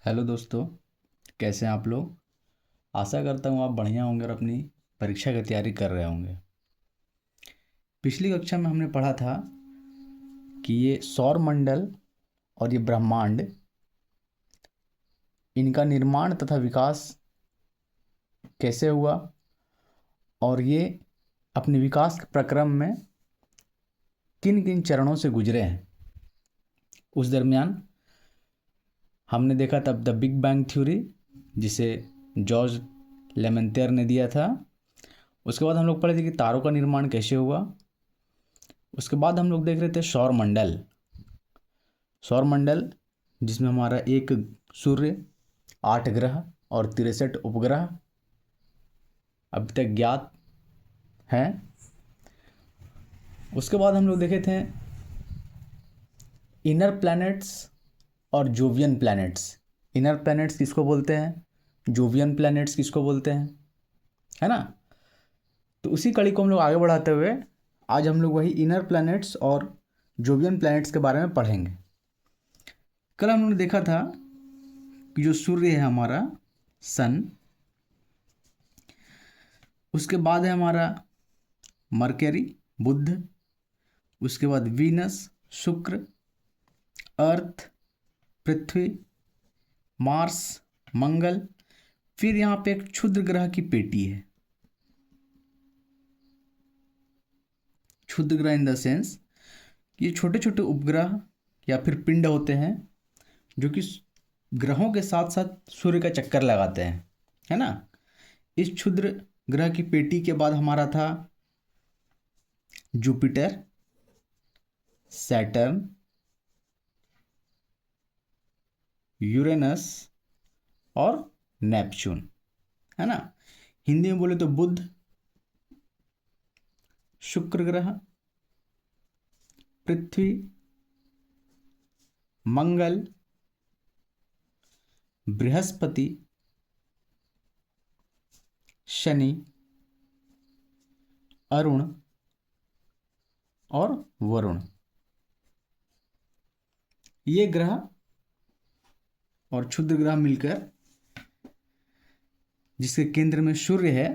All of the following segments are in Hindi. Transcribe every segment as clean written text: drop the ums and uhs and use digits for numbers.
हेलो दोस्तों, कैसे हैं आप लोग। आशा करता हूँ आप बढ़िया होंगे और अपनी परीक्षा की तैयारी कर रहे होंगे। पिछली कक्षा में हमने पढ़ा था कि ये सौर मंडल और ये ब्रह्मांड, इनका निर्माण तथा विकास कैसे हुआ और ये अपने विकास के प्रक्रम में किन किन चरणों से गुजरे हैं। उस दरमियान हमने देखा तब द बिग बैंग थ्योरी, जिसे जॉर्ज लेमेंतियर ने दिया था। उसके बाद हम लोग पढ़े थे कि तारों का निर्माण कैसे हुआ। उसके बाद हम लोग देख रहे थे सौर मंडल। सौर मंडल जिसमें हमारा एक सूर्य, 8 ग्रह और 63 उपग्रह अभी तक ज्ञात हैं। उसके बाद हम लोग देखे थे इनर प्लैनेट्स और जोवियन प्लैनेट्स। इनर प्लैनेट्स किसको बोलते हैं, जोवियन प्लैनेट्स किसको बोलते हैं, है ना। तो उसी कड़ी को हम लोग आगे बढ़ाते हुए आज हम लोग वही इनर प्लैनेट्स और जोवियन प्लैनेट्स के बारे में पढ़ेंगे। कल हमने देखा था कि जो सूर्य है हमारा सन, उसके बाद है हमारा मरकरी बुध, उसके बाद वीनस शुक्र, अर्थ पृथ्वी, मार्स मंगल, फिर यहाँ पे एक क्षुद्र ग्रह की पेटी है। क्षुद्र ग्रह इन द सेंस ये छोटे छोटे उपग्रह या फिर पिंड होते हैं जो कि ग्रहों के साथ साथ सूर्य का चक्कर लगाते हैं, है ना। इस क्षुद्र ग्रह की पेटी के बाद हमारा था जुपिटर, सैटर्न, यूरेनस और नेपच्यून, है ना। हिंदी में बोले तो बुध, शुक्र ग्रह, पृथ्वी, मंगल, बृहस्पति, शनि, अरुण और वरुण, ये ग्रह और क्षुद्र ग्रह मिलकर जिसके केंद्र में सूर्य है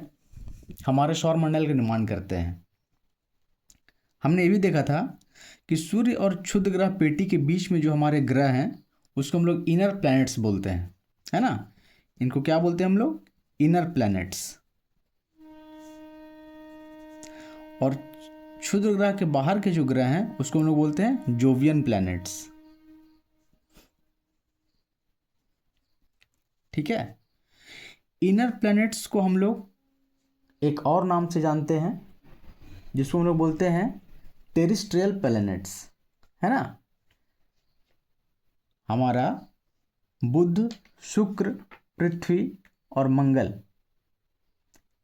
हमारे सौर मंडल का निर्माण करते हैं। हमने ये भी देखा था कि सूर्य और क्षुद्र ग्रह पेटी के बीच में जो हमारे ग्रह हैं उसको हम लोग इनर प्लैनेट्स बोलते हैं, है ना। इनको क्या बोलते हैं हम लोग, इनर प्लैनेट्स। और क्षुद्र ग्रह के बाहर के जो ग्रह हैं उसको हम लोग बोलते हैं जोवियन प्लैनेट्स, ठीक है। इनर प्लैनेट्स को हम लोग एक और नाम से जानते हैं जिसको हम लोग बोलते हैं टेरेस्ट्रियल प्लैनेट्स, है ना। हमारा बुध, शुक्र, पृथ्वी और मंगल,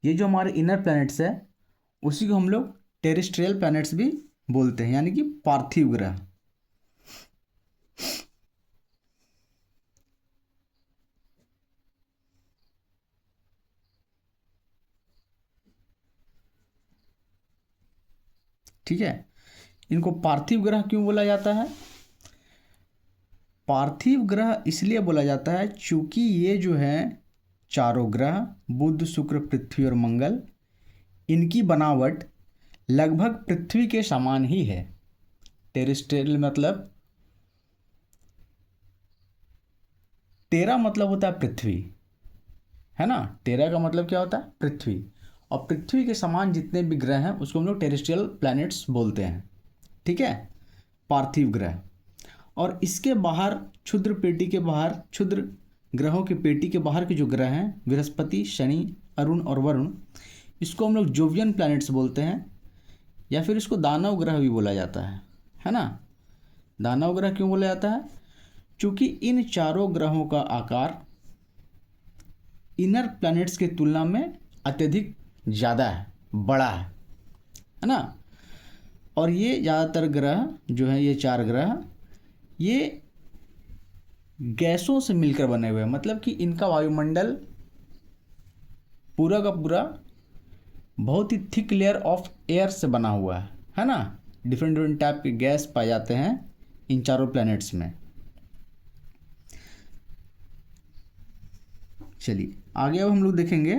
ये जो हमारे इनर प्लैनेट्स है उसी को हम लोग टेरेस्ट्रियल प्लैनेट्स भी बोलते हैं, यानी कि पार्थिव ग्रह। ठीक है, इनको पार्थिव ग्रह क्यों बोला जाता है। पार्थिव ग्रह इसलिए बोला जाता है क्योंकि ये जो है चारों ग्रह बुध, शुक्र, पृथ्वी और मंगल, इनकी बनावट लगभग पृथ्वी के समान ही है। टेरेस्ट्रियल मतलब, टेरा मतलब होता है पृथ्वी, है ना। टेरा का मतलब क्या होता है, पृथ्वी। और पृथ्वी के समान जितने भी ग्रह हैं उसको हम लोग टेरेस्ट्रियल प्लैनेट्स बोलते हैं, ठीक है, पार्थिव ग्रह। और इसके बाहर क्षुद्र पेटी के बाहर, क्षुद्र ग्रहों की पेटी के बाहर के जो ग्रह हैं बृहस्पति, शनि, अरुण और वरुण, इसको हम लोग जोवियन प्लैनेट्स बोलते हैं या फिर इसको दानव ग्रह भी बोला जाता है ना। दानव ग्रह क्यों बोला जाता है, क्योंकि इन चारों ग्रहों का आकार इनर प्लैनेट्स की तुलना में अत्यधिक ज़्यादा है, बड़ा है ना। और ये ज़्यादातर ग्रह जो है, ये 4 ग्रह, ये गैसों से मिलकर बने हुए हैं, मतलब कि इनका वायुमंडल पूरा का पूरा बहुत ही थिक लेयर ऑफ एयर से बना हुआ है ना। डिफरेंट डिफरेंट टाइप के गैस पाए जाते हैं इन चारों प्लैनेट्स में। चलिए आगे अब हम लोग देखेंगे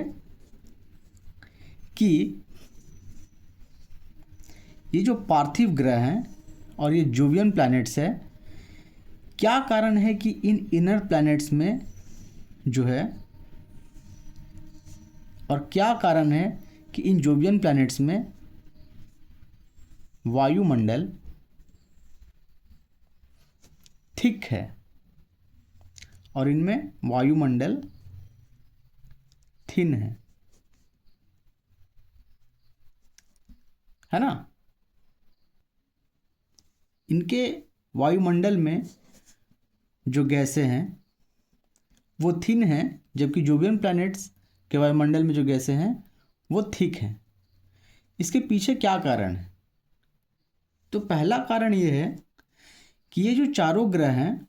कि ये जो पार्थिव ग्रह हैं और ये जोवियन प्लैनेट्स है, क्या कारण है कि इन इनर प्लैनेट्स में जो है, और क्या कारण है कि इन जोवियन प्लैनेट्स में वायुमंडल थिक है और इनमें वायुमंडल थिन है ना। इनके वायुमंडल में जो गैसें हैं वो थिन हैं, जबकि जोवियन प्लैनेट्स के वायुमंडल में जो गैसें हैं वो थिक हैं। इसके पीछे क्या कारण है? तो पहला कारण ये है कि ये जो चारों ग्रह हैं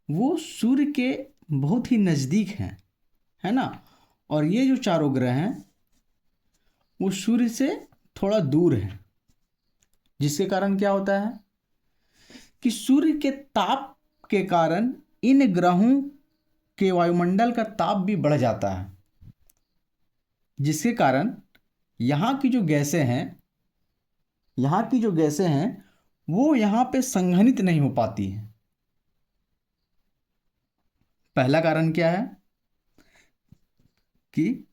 वो सूर्य के बहुत ही नज़दीक हैं, है ना, और ये जो चारों ग्रह हैं वो सूर्य से थोड़ा दूर हैं, जिसके कारण क्या होता है कि सूर्य के ताप के कारण इन ग्रहों के वायुमंडल का ताप भी बढ़ जाता है, जिसके कारण यहाँ की जो गैसें हैं वो यहाँ पे संघनित नहीं हो पाती हैं। पहला कारण क्या है कि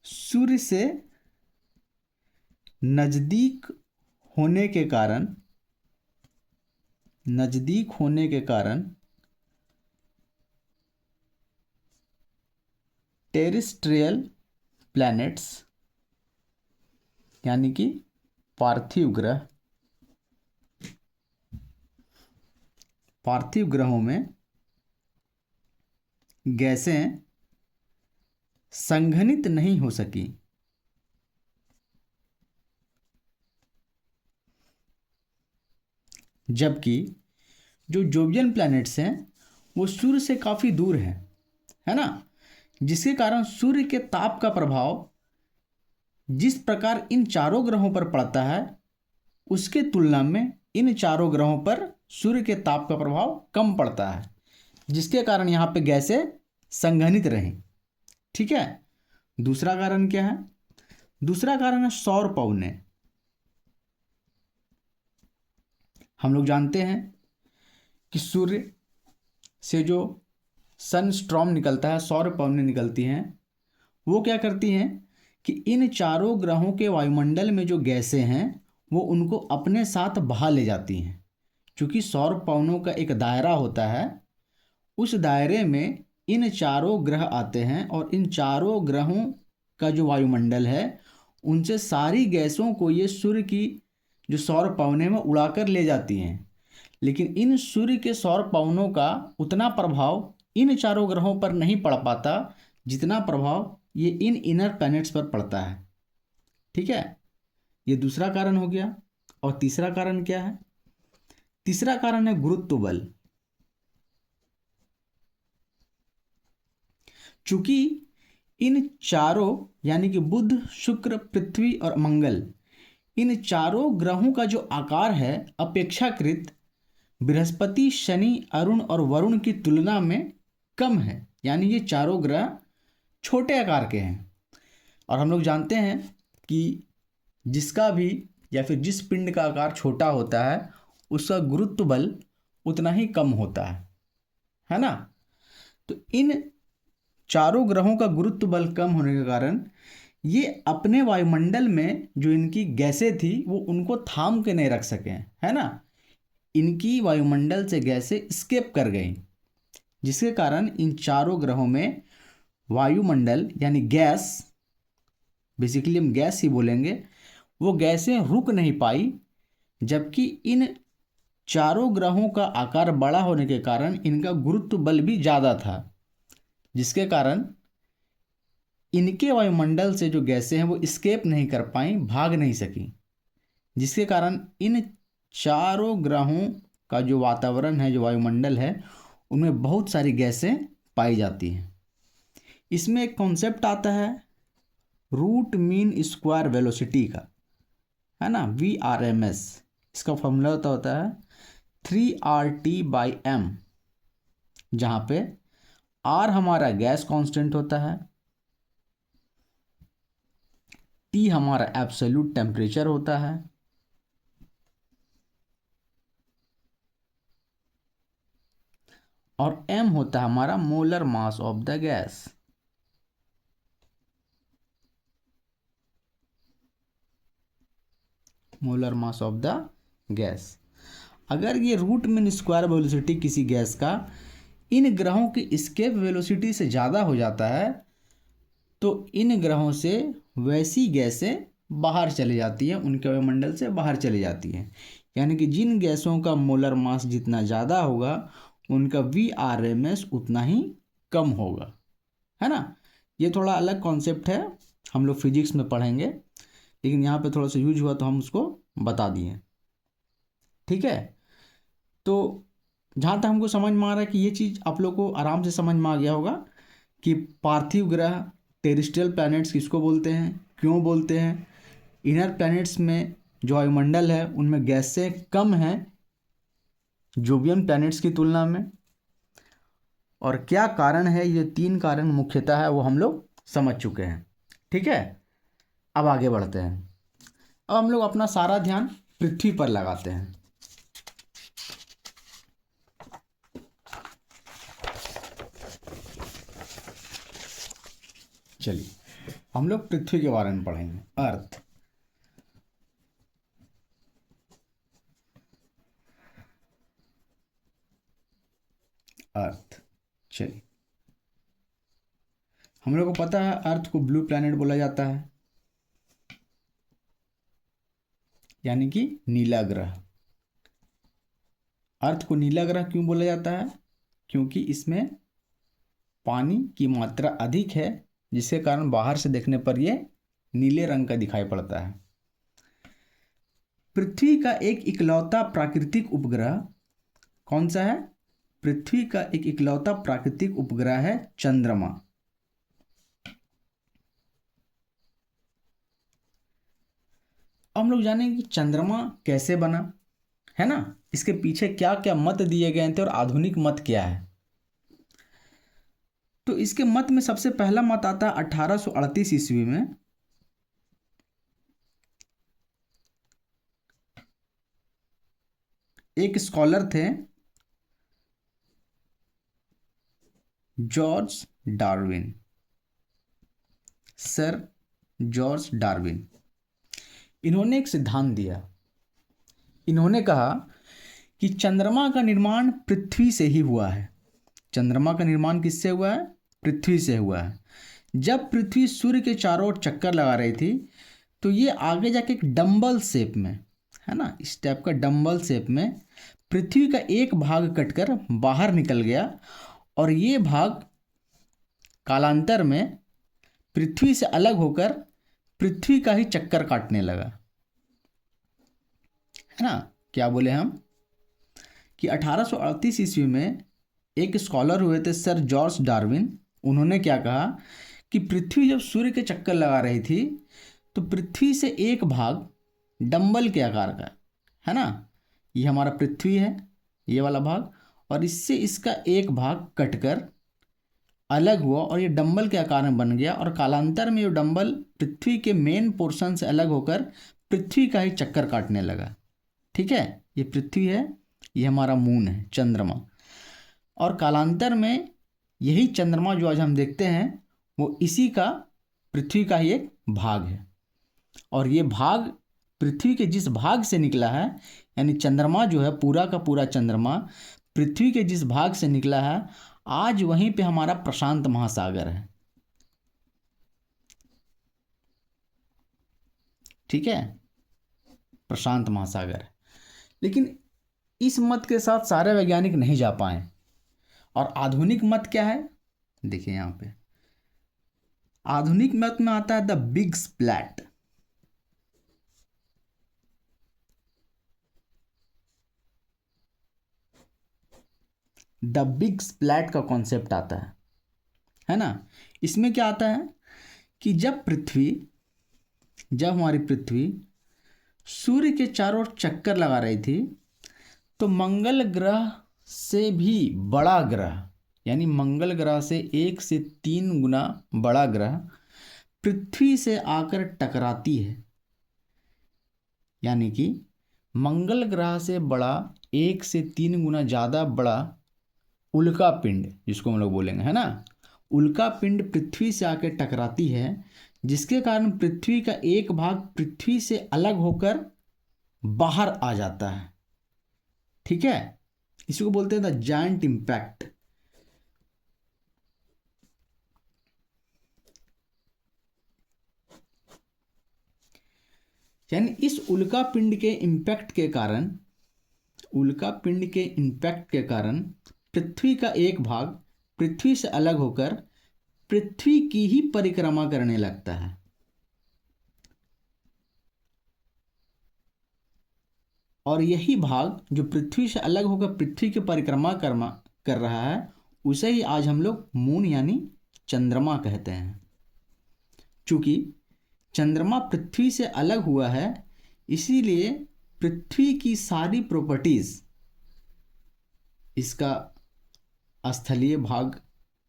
सूर्य से नज़दीक होने के कारण टेरेस्ट्रियल प्लैनेट्स यानी कि पार्थिव ग्रहों में गैसें संघनित नहीं हो सकी, जबकि जो जोवियन प्लैनेट्स हैं वो सूर्य से काफ़ी दूर हैं, है ना, जिसके कारण सूर्य के ताप का प्रभाव जिस प्रकार इन चारों ग्रहों पर पड़ता है उसके तुलना में इन चारों ग्रहों पर सूर्य के ताप का प्रभाव कम पड़ता है, जिसके कारण यहाँ पे गैसें संघनित रहें। ठीक है। दूसरा कारण क्या है? दूसरा कारण है सौर पवनें। हम लोग जानते हैं कि सूर्य से जो सन स्ट्रॉम निकलता है, सौर पवनें निकलती हैं, वो क्या करती हैं कि इन चारों ग्रहों के वायुमंडल में जो गैसें हैं वो उनको अपने साथ बहा ले जाती हैं। क्योंकि सौर पवनों का एक दायरा होता है, उस दायरे में इन चारों ग्रह आते हैं और इन चारों ग्रहों का जो वायुमंडल है उनसे सारी गैसों को ये सूर्य की जो सौर पवनें में उड़ाकर ले जाती हैं। लेकिन इन सूर्य के सौर पवनों का उतना प्रभाव इन चारों ग्रहों पर नहीं पड़ पाता जितना प्रभाव ये इन इनर प्लैनेट्स पर पड़ता है। ठीक है, ये दूसरा कारण हो गया। और तीसरा कारण क्या है? तीसरा कारण है गुरुत्व बल। चूंकि इन चारों यानी कि बुध, शुक्र, पृथ्वी और मंगल, इन चारों ग्रहों का जो आकार है अपेक्षाकृत बृहस्पति, शनि, अरुण और वरुण की तुलना में कम है, यानी ये चारों ग्रह छोटे आकार के हैं। और हम लोग जानते हैं कि जिसका भी या फिर जिस पिंड का आकार छोटा होता है उसका गुरुत्व बल उतना ही कम होता है ना। तो इन चारों ग्रहों का गुरुत्व बल कम होने के कारण ये अपने वायुमंडल में जो इनकी गैसें थी वो उनको थाम के नहीं रख सके, है ना। इनकी वायुमंडल से गैसें एस्केप कर गई, जिसके कारण इन चारों ग्रहों में वायुमंडल यानी गैस, बेसिकली हम गैस ही बोलेंगे, वो गैसें रुक नहीं पाई। जबकि इन चारों ग्रहों का आकार बड़ा होने के कारण इनका गुरुत्व बल भी ज़्यादा था, जिसके कारण इनके वायुमंडल से जो गैसें हैं वो एस्केप नहीं कर पाई, भाग नहीं सकी, जिसके कारण इन चारों ग्रहों का जो वातावरण है, जो वायुमंडल है, उनमें बहुत सारी गैसें पाई जाती हैं। इसमें एक कॉन्सेप्ट आता है रूट मीन स्क्वायर वेलोसिटी का, है ना, VRMS। इसका फॉर्मूला होता है 3RT/m, जहाँ पे R हमारा गैस कांस्टेंट होता है, T हमारा एब्सोल्यूट टेम्परेचर होता है, और M होता है हमारा molar mass of the gas. Molar mass of the gas. अगर ये रूट मीन स्क्वायर वेलोसिटी किसी गैस का इन ग्रहों की एस्केप वेलोसिटी से ज़्यादा हो जाता है तो इन ग्रहों से वैसी गैसें बाहर चली जाती हैं, उनके वायुमंडल से बाहर चली जाती हैं। यानी कि जिन गैसों का मोलर मास जितना ज़्यादा होगा उनका VRMS उतना ही कम होगा, है ना। ये थोड़ा अलग कॉन्सेप्ट है, हम लोग फिजिक्स में पढ़ेंगे, लेकिन यहाँ पे थोड़ा सा यूज हुआ तो हम उसको बता दिए। ठीक है, तो जहाँ तक हमको समझ में आ रहा है कि ये चीज़ आप लोग को आराम से समझ में आ गया होगा कि पार्थिव ग्रह, टेरेस्ट्रियल प्लैनेट्स किसको बोलते हैं, क्यों बोलते हैं, इनर प्लैनेट्स में जो वायुमंडल है उनमें गैसें कम हैं जोवियन प्लैनेट्स की तुलना में, और क्या कारण है। ये 3 कारण मुख्यतः है वो हम लोग समझ चुके हैं। ठीक है, अब आगे बढ़ते हैं। अब हम लोग अपना सारा ध्यान पृथ्वी पर लगाते हैं। चलिए हम लोग पृथ्वी के बारे में पढ़ेंगे। अर्थ, अर्थ। चलिए, हम लोग को पता है अर्थ को ब्लू प्लैनेट बोला जाता है, यानी कि नीला ग्रह। अर्थ को नीला ग्रह क्यों बोला जाता है? क्योंकि इसमें पानी की मात्रा अधिक है, जिसके कारण बाहर से देखने पर यह नीले रंग का दिखाई पड़ता है। पृथ्वी का एक इकलौता प्राकृतिक उपग्रह कौन सा है? पृथ्वी का एक इकलौता प्राकृतिक उपग्रह है चंद्रमा। अब हम लोग जानेंगे कि चंद्रमा कैसे बना, है ना, इसके पीछे क्या क्या मत दिए गए थे और आधुनिक मत क्या है। तो इसके मत में सबसे पहला मत आता है 1838 ईस्वी में। एक स्कॉलर थे George Darwin, sir George Darwin. इन्होंने एक सिद्धांत दिया। इन्होंने कहा कि चंद्रमा का निर्माण पृथ्वी से ही हुआ है। चंद्रमा का निर्माण किससे हुआ है? पृथ्वी से हुआ है। जब पृथ्वी सूर्य के चारों ओर चक्कर लगा रही थी तो ये आगे जाके एक डंबल शेप में, है ना, इस टाइप का डंबल शेप में पृथ्वी का एक भाग कटकर बाहर निकल गया, और ये भाग कालांतर में पृथ्वी से अलग होकर पृथ्वी का ही चक्कर काटने लगा, है ना। क्या बोले हम कि 1838 ईस्वी में एक स्कॉलर हुए थे सर जॉर्ज डार्विन। उन्होंने क्या कहा कि पृथ्वी जब सूर्य के चक्कर लगा रही थी तो पृथ्वी से एक भाग डंबल के आकार का, है ना, ये हमारा पृथ्वी है, ये वाला भाग, और इससे इसका एक भाग कटकर अलग हुआ और ये डंबल के आकार में बन गया, और कालांतर में ये डंबल पृथ्वी के मेन पोर्शन से अलग होकर पृथ्वी का ही चक्कर काटने लगा। ठीक है, ये पृथ्वी है, ये हमारा मून है, चंद्रमा, और कालांतर में यही चंद्रमा जो आज हम देखते हैं वो इसी का, पृथ्वी का ही एक भाग है। और ये भाग पृथ्वी के जिस भाग से निकला है, यानी चंद्रमा जो है पूरा का पूरा चंद्रमा पृथ्वी के जिस भाग से निकला है, आज वहीं पे हमारा प्रशांत महासागर है। ठीक है, प्रशांत महासागर। लेकिन इस मत के साथ सारे वैज्ञानिक नहीं जा पाए, और आधुनिक मत क्या है? देखिए यहाँ पे आधुनिक मत में आता है the big splat. The big splat का कॉन्सेप्ट आता है ना। इसमें क्या आता है कि जब हमारी पृथ्वी सूर्य के चारों ओर चक्कर लगा रही थी तो मंगल ग्रह से भी बड़ा ग्रह, यानी मंगल ग्रह से 1 से 3 गुना बड़ा ग्रह पृथ्वी से आकर टकराती है, यानी कि मंगल ग्रह से बड़ा 1 से 3 गुना ज़्यादा बड़ा उल्का पिंड, जिसको हम लोग बोलेंगे, है ना, उल्का पिंड पृथ्वी से आकर टकराती है, जिसके कारण पृथ्वी का एक भाग पृथ्वी से अलग होकर बाहर आ जाता है। ठीक है, इसी को बोलते हैं द जायंट इम्पैक्ट। यानी इस उल्का पिंड के इम्पैक्ट के कारण पृथ्वी का एक भाग पृथ्वी से अलग होकर पृथ्वी की ही परिक्रमा करने लगता है। और यही भाग जो पृथ्वी से अलग होकर पृथ्वी की परिक्रमा कर रहा है, उसे ही आज हम लोग मून यानी चंद्रमा कहते हैं। चूंकि चंद्रमा पृथ्वी से अलग हुआ है, इसीलिए पृथ्वी की सारी प्रॉपर्टीज, इसका स्थलीय भाग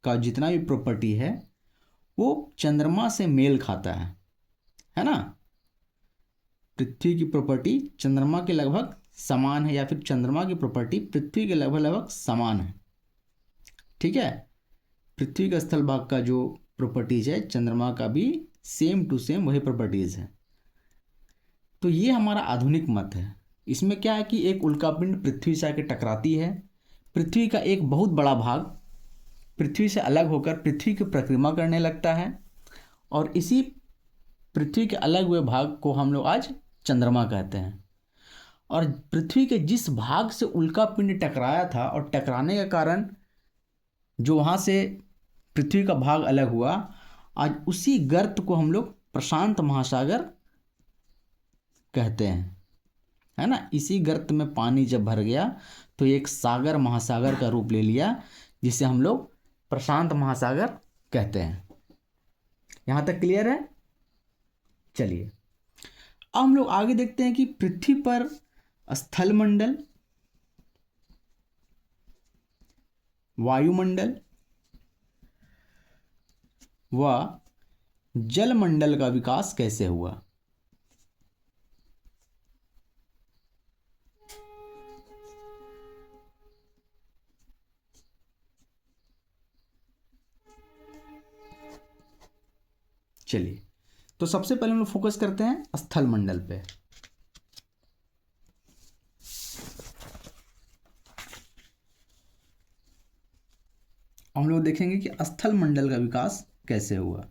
का जितना भी प्रॉपर्टी है वो चंद्रमा से मेल खाता है ना। पृथ्वी की प्रॉपर्टी चंद्रमा के लगभग समान है, या फिर चंद्रमा की प्रॉपर्टी पृथ्वी के लगभग समान है। ठीक है, पृथ्वी का स्थल भाग का जो प्रॉपर्टीज है, चंद्रमा का भी सेम टू सेम वही प्रॉपर्टीज है। तो ये हमारा आधुनिक मत है। इसमें क्या है कि एक उल्कापिंड पृथ्वी से आकर टकराती है, पृथ्वी का एक बहुत बड़ा भाग पृथ्वी से अलग होकर पृथ्वी की परिक्रमा करने लगता है, और इसी पृथ्वी के अलग हुए भाग को हम लोग आज चंद्रमा कहते हैं। और पृथ्वी के जिस भाग से उल्का पिंड टकराया था और टकराने के कारण जो वहाँ से पृथ्वी का भाग अलग हुआ, आज उसी गर्त को हम लोग प्रशांत महासागर कहते हैं, है ना। इसी गर्त में पानी जब भर गया तो एक सागर महासागर का रूप ले लिया, जिसे हम लोग प्रशांत महासागर कहते हैं। यहाँ तक क्लियर है? चलिए अब हम लोग आगे देखते हैं कि पृथ्वी पर स्थलमंडल, वायुमंडल व जलमंडल का विकास कैसे हुआ। चलिए, तो सबसे पहले हम लोग फोकस करते हैं स्थल मंडल पे। हम लोग देखेंगे कि स्थल मंडल का विकास कैसे हुआ।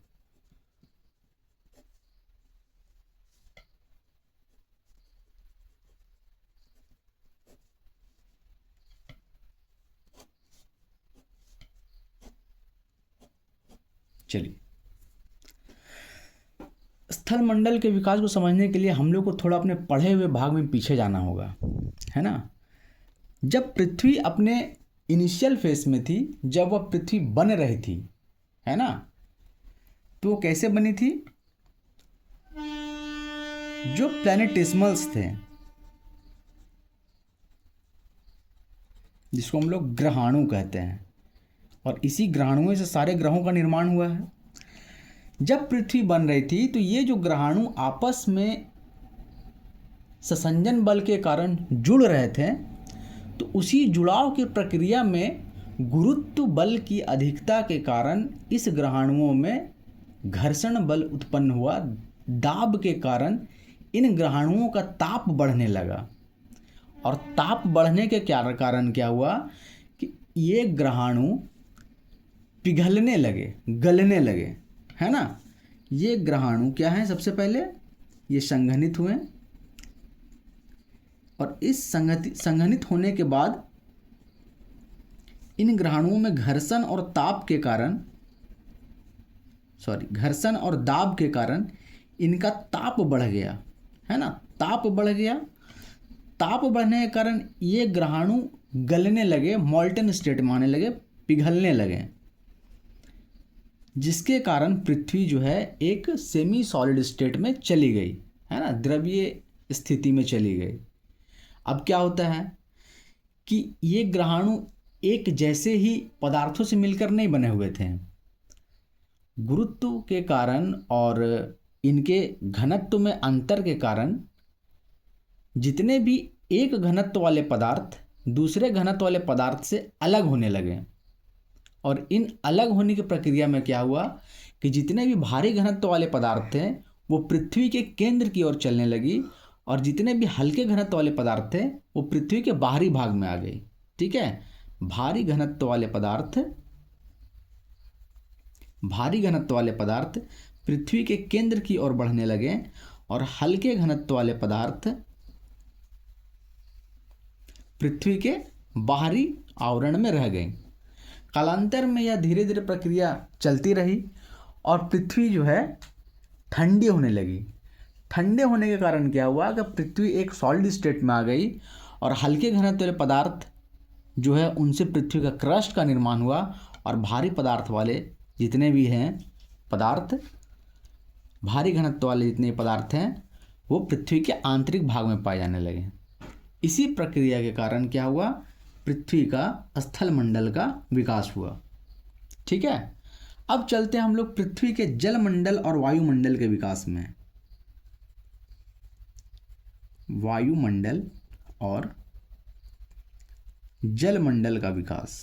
चलिए, स्थल मंडल के विकास को समझने के लिए हम लोग को थोड़ा अपने पढ़े हुए भाग में पीछे जाना होगा, है ना। जब पृथ्वी अपने इनिशियल फेस में थी, जब वह पृथ्वी बन रही थी, है ना, तो वो कैसे बनी थी? जो प्लैनेटेसिमल्स थे, जिसको हम लोग ग्रहाणु कहते हैं, और इसी ग्रहाणुओं से सारे ग्रहों का निर्माण हुआ है। जब पृथ्वी बन रही थी तो ये जो ग्रहाणु आपस में संसंजन बल के कारण जुड़ रहे थे, तो उसी जुड़ाव की प्रक्रिया में गुरुत्व बल की अधिकता के कारण इस ग्रहाणुओं में घर्षण बल उत्पन्न हुआ। दाब के कारण इन ग्रहाणुओं का ताप बढ़ने लगा, और ताप बढ़ने के कारण क्या हुआ कि ये ग्रहाणु पिघलने लगे, गलने लगे, है ना। ये ग्रहाणु क्या है? सबसे पहले ये संघनित हुए, और इस संघनित होने के बाद इन ग्रहाणुओं में घर्षण और दाब के कारण इनका ताप बढ़ गया, है ना। ताप बढ़ गया, ताप बढ़ने के कारण ये ग्रहाणु गलने लगे, मॉल्टन स्टेट में आने लगे, पिघलने लगे, जिसके कारण पृथ्वी जो है एक सेमी सॉलिड स्टेट में चली गई, है ना, द्रवीय स्थिति में चली गई। अब क्या होता है कि ये ग्रहाणु एक जैसे ही पदार्थों से मिलकर नहीं बने हुए थे। गुरुत्व के कारण और इनके घनत्व में अंतर के कारण जितने भी एक घनत्व वाले पदार्थ दूसरे घनत्व वाले पदार्थ से अलग होने लगे, और इन अलग होने की प्रक्रिया में क्या हुआ कि जितने भी भारी घनत्व वाले पदार्थ थे वो पृथ्वी के केंद्र की ओर चलने लगी, और जितने भी हल्के घनत्व वाले पदार्थ थे वो पृथ्वी के बाहरी भाग में आ गई। ठीक है, भारी घनत्व वाले पदार्थ पृथ्वी के केंद्र की ओर बढ़ने लगे, और हल्के घनत्व वाले पदार्थ पृथ्वी के बाहरी आवरण में रह गई। कालांतर में यह धीरे धीरे प्रक्रिया चलती रही और पृथ्वी जो है ठंडी होने लगी। ठंडे होने के कारण क्या हुआ कि पृथ्वी एक सॉलिड स्टेट में आ गई, और हल्के घनत्व वाले पदार्थ जो है उनसे पृथ्वी का क्रस्ट का निर्माण हुआ, और भारी पदार्थ वाले जितने भी हैं पदार्थ, भारी घनत्व वाले जितने पदार्थ हैं वो पृथ्वी के आंतरिक भाग में पाए जाने लगे। इसी प्रक्रिया के कारण क्या हुआ, पृथ्वी का स्थल मंडल का विकास हुआ। ठीक है, अब चलते हैं हम लोग पृथ्वी के जलमंडल और वायुमंडल के विकास में। वायुमंडल और जलमंडल का विकास।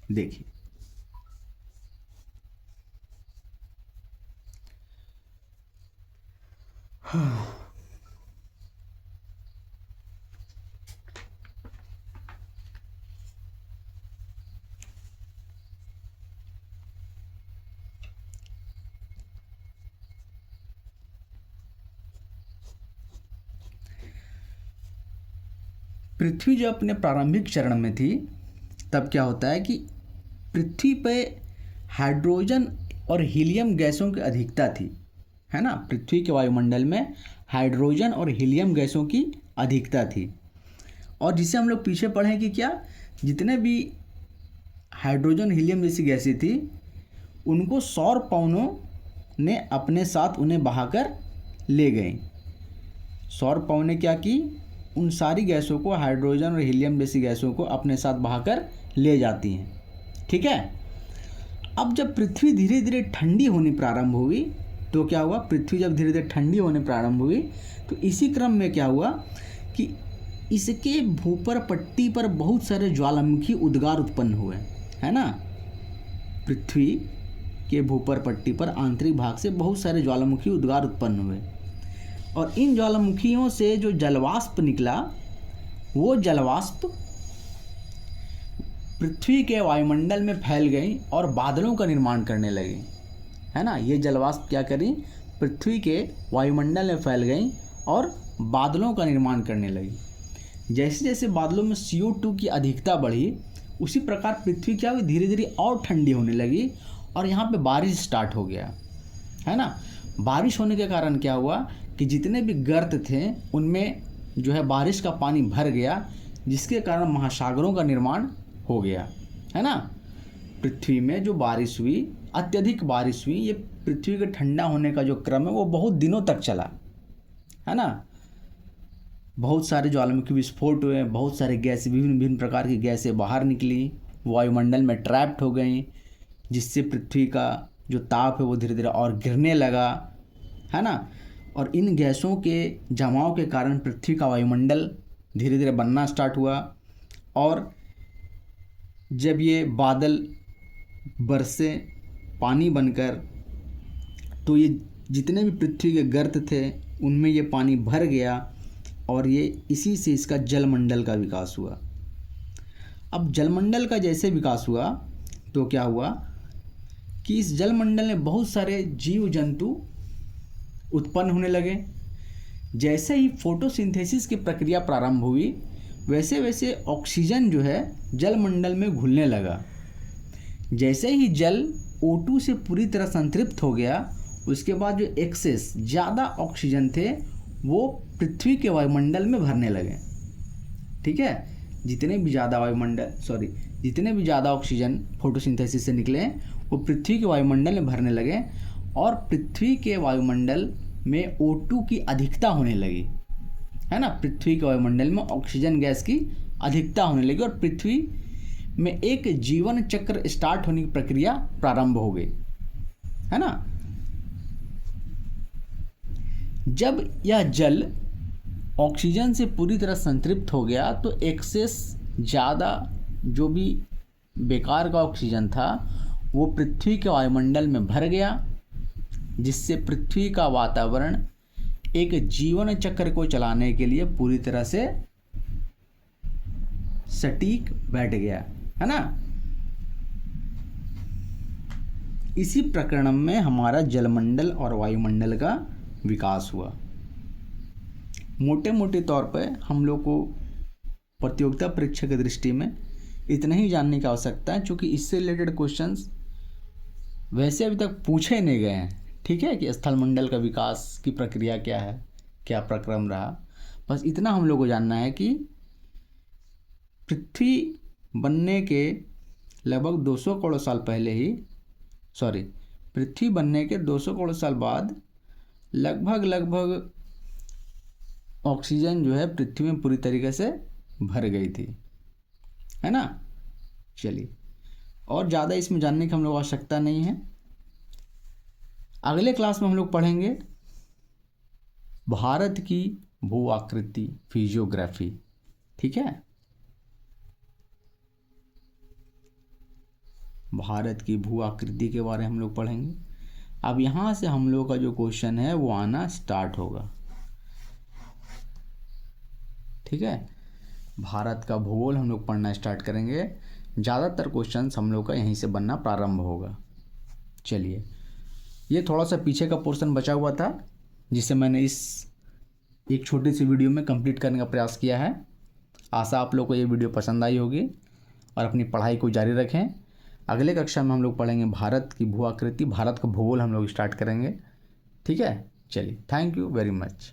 देखिए, पृथ्वी जो अपने प्रारंभिक चरण में थी तब क्या होता है कि पृथ्वी पे हाइड्रोजन और हीलियम गैसों की अधिकता थी, है ना। पृथ्वी के वायुमंडल में हाइड्रोजन और हीलियम गैसों की अधिकता थी, और जिसे हम लोग पीछे पढ़े कि क्या, जितने भी हाइड्रोजन हीलियम जैसी गैसें थी उनको सौर पवनों ने अपने साथ उन्हें बहाकर ले गई। सौर पवन ने क्या की, उन सारी गैसों को, हाइड्रोजन और हीलियम जैसी गैसों को अपने साथ बहाकर ले जाती हैं। ठीक है, अब जब पृथ्वी धीरे धीरे ठंडी होनी प्रारंभ हुई तो क्या हुआ, पृथ्वी जब धीरे धीरे ठंडी होने प्रारंभ हुई तो इसी क्रम में क्या हुआ कि इसके भूपर पट्टी पर बहुत सारे ज्वालामुखी उद्गार उत्पन्न हुए, है ना। पृथ्वी के भूपर पट्टी पर आंतरिक भाग से बहुत सारे ज्वालामुखी उद्गार उत्पन्न हुए, और इन ज्वालामुखियों से जो जलवाष्प निकला वो जलवाष्प पृथ्वी के वायुमंडल में फैल गई और बादलों का निर्माण करने लगी, है ना। ये जलवाष्प क्या करी, पृथ्वी के वायुमंडल में फैल गई और बादलों का निर्माण करने लगी। जैसे जैसे बादलों में CO2 की अधिकता बढ़ी उसी प्रकार पृथ्वी क्या हुई, धीरे धीरे और ठंडी होने लगी, और यहाँ पे बारिश स्टार्ट हो गया, है ना। बारिश होने के कारण क्या हुआ कि जितने भी गर्त थे उनमें जो है बारिश का पानी भर गया, जिसके कारण महासागरों का निर्माण हो गया, है ना। पृथ्वी में जो बारिश हुई, अत्यधिक बारिश हुई, ये पृथ्वी के ठंडा होने का जो क्रम है वो बहुत दिनों तक चला, है ना। बहुत सारे ज्वालामुखी विस्फोट हुए, बहुत सारे गैस, विभिन्न विभिन्न प्रकार की गैसें बाहर निकली, वायुमंडल में ट्रैप्ड हो गई, जिससे पृथ्वी का जो ताप है वो धीरे धीरे और गिरने लगा, है ना। और इन गैसों के जमाव के कारण पृथ्वी का वायुमंडल धीरे धीरे बनना स्टार्ट हुआ, और जब ये बादल बरसे पानी बनकर तो ये जितने भी पृथ्वी के गर्त थे उनमें ये पानी भर गया, और ये इसी से इसका जलमंडल का विकास हुआ। अब जलमंडल का जैसे विकास हुआ तो क्या हुआ कि इस जलमंडल में बहुत सारे जीव जंतु उत्पन्न होने लगे। जैसे ही फोटोसिंथेसिस की प्रक्रिया प्रारंभ हुई वैसे वैसे ऑक्सीजन जो है जलमंडल में घुलने लगा। जैसे ही जल O2 से पूरी तरह संतृप्त हो गया, उसके बाद जो एक्सेस ज़्यादा ऑक्सीजन थे वो पृथ्वी के वायुमंडल में भरने लगे। ठीक है, जितने भी ज़्यादा ऑक्सीजन फोटोसिंथेसिस से निकले वो पृथ्वी के वायुमंडल में भरने लगे, और पृथ्वी के वायुमंडल में O2 की अधिकता होने लगी, है ना। पृथ्वी के वायुमंडल में ऑक्सीजन गैस की अधिकता होने लगी और पृथ्वी में एक जीवन चक्र स्टार्ट होने की प्रक्रिया प्रारंभ हो गई, है ना। जब यह जल ऑक्सीजन से पूरी तरह संतृप्त हो गया तो एक्सेस ज़्यादा जो भी बेकार का ऑक्सीजन था वो पृथ्वी के वायुमंडल में भर गया, जिससे पृथ्वी का वातावरण एक जीवन चक्र को चलाने के लिए पूरी तरह से सटीक बैठ गया, है ना। इसी प्रकरण में हमारा जलमंडल और वायुमंडल का विकास हुआ। मोटे मोटे तौर पर हम लोग को प्रतियोगिता परीक्षा की दृष्टि में इतना ही जानने की आवश्यकता है, क्योंकि इससे रिलेटेड क्वेश्चंस वैसे अभी तक पूछे नहीं गए हैं, ठीक है, कि स्थलमंडल का विकास की प्रक्रिया क्या है, क्या प्रक्रम रहा। बस इतना हम लोग को जानना है कि पृथ्वी बनने के लगभग 200 करोड़ साल पहले ही, पृथ्वी बनने के 200 करोड़ साल बाद लगभग ऑक्सीजन जो है पृथ्वी में पूरी तरीके से भर गई थी, है ना। चलिए, और ज़्यादा इसमें जानने की हम लोग को आवश्यकता नहीं है। अगले क्लास में हम लोग पढ़ेंगे भारत की भू आकृति, फिजियोग्राफी, ठीक है। भारत की भू आकृति के बारे में हम लोग पढ़ेंगे। अब यहाँ से हम लोग का जो क्वेश्चन है वो आना स्टार्ट होगा, ठीक है। भारत का भूगोल हम लोग पढ़ना स्टार्ट करेंगे। ज़्यादातर क्वेश्चंस हम लोग का यहीं से बनना प्रारंभ होगा। चलिए, ये थोड़ा सा पीछे का पोर्शन बचा हुआ था जिसे मैंने इस एक छोटी सी वीडियो में कंप्लीट करने का प्रयास किया है। आशा आप लोग को ये वीडियो पसंद आई होगी और अपनी पढ़ाई को जारी रखें। अगले कक्षा में हम लोग पढ़ेंगे भारत की भू आकृति, भारत का भूगोल हम लोग स्टार्ट करेंगे, ठीक है। चलिए, थैंक यू वेरी मच।